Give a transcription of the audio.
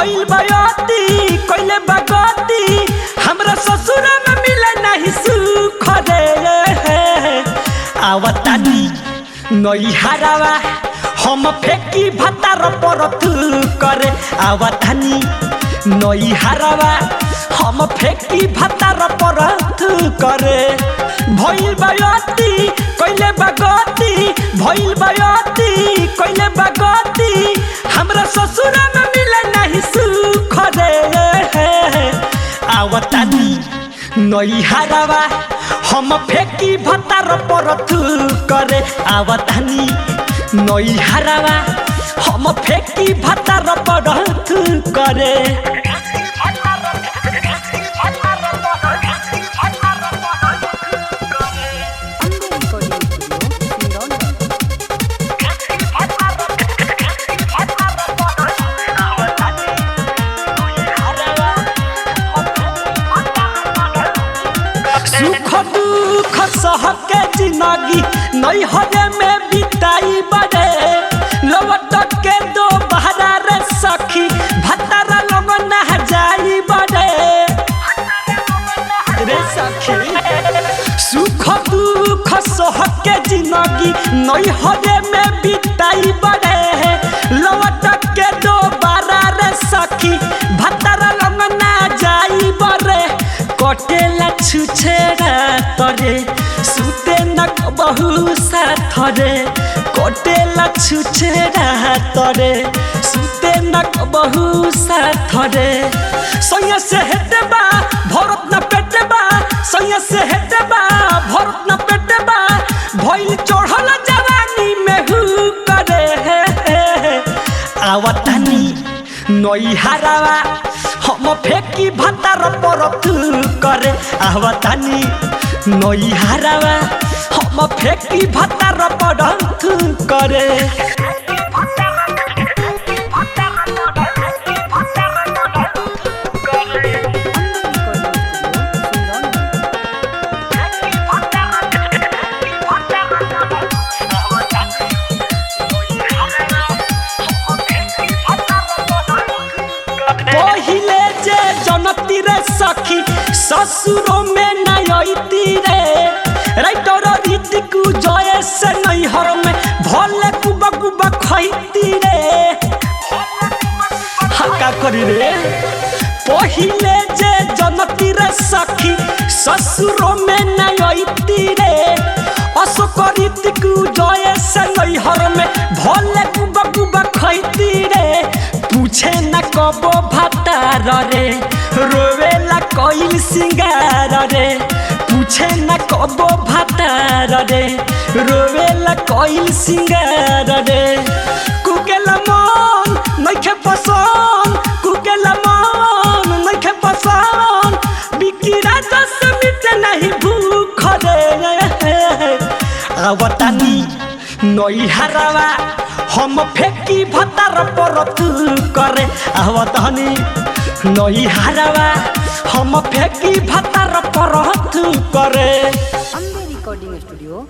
भइल बयती कइले बगती हमरा ससुर में मिले नहीं सुख रे आवतानी नई हरावा हम फेंकी भतार पर तू करे आवतानी नई हरावा हम फेंकी भतार पर तू करे भइल बयती कइले बगती भइल बयती कइले बगती हमरा ससुर में मिले नहीं सुख रे आवतानी नई हरावा हम फेंकी भतार पर तू करे आवतानी नई हरावा हम फेंकी भतार पर तू करे सुख दुख सह के जिंदगी नई हरे में बिताई बड़े लौट के दो बहरा रे सखी भतारा लोग नह जाई बड़े रे सखी सुख दुख सह के जिंदगी नई हरे में बिताई बड़े लौट के दो बहरा रे सखी भतारा लोग ना जाई बड़े कटेला छुछेरा तरे सुते न बहु साथरे कटेला छुछेरा तरे सुते न बहु साथरे सैया से हेटबा भरत न पेटबा सैया से हेटबा भरत न पेटबा भइल चढ़ल जवानी में हु करे आवतानी नई हरावा हम फेंकी भतार पर तू करे आवतानी नई हरावा हम फेंकी भतार पर तू करे पहिले जे जनती रे सखी ससुरो में नयती रे राइटर रीतिकु जय से नैहर में भले कुबा कुबा खैती रे हका करी रे पहिले जे जनती रे सखी ससुरो में नयती रे अशोक रीतिकु जय से नैहर में भले कुबा कुबा खैती रे पूछे न कबो भतार रे रोवेला कइल सिंगार रे पूछे न कबो भतार रे रोवेला कइल सिंगार रे कुकेला मन नइखे पसंद कुकेला मन नइखे पसंद बिकिरा दस मिटे नहीं भूख रे आवतानी नई हरावा हम फेंकी भतार पर तू करे आवतानी नई हरावा हम फेंकी भतार पर तू करे अम्बे रिकॉर्डिंग स्टूडियो।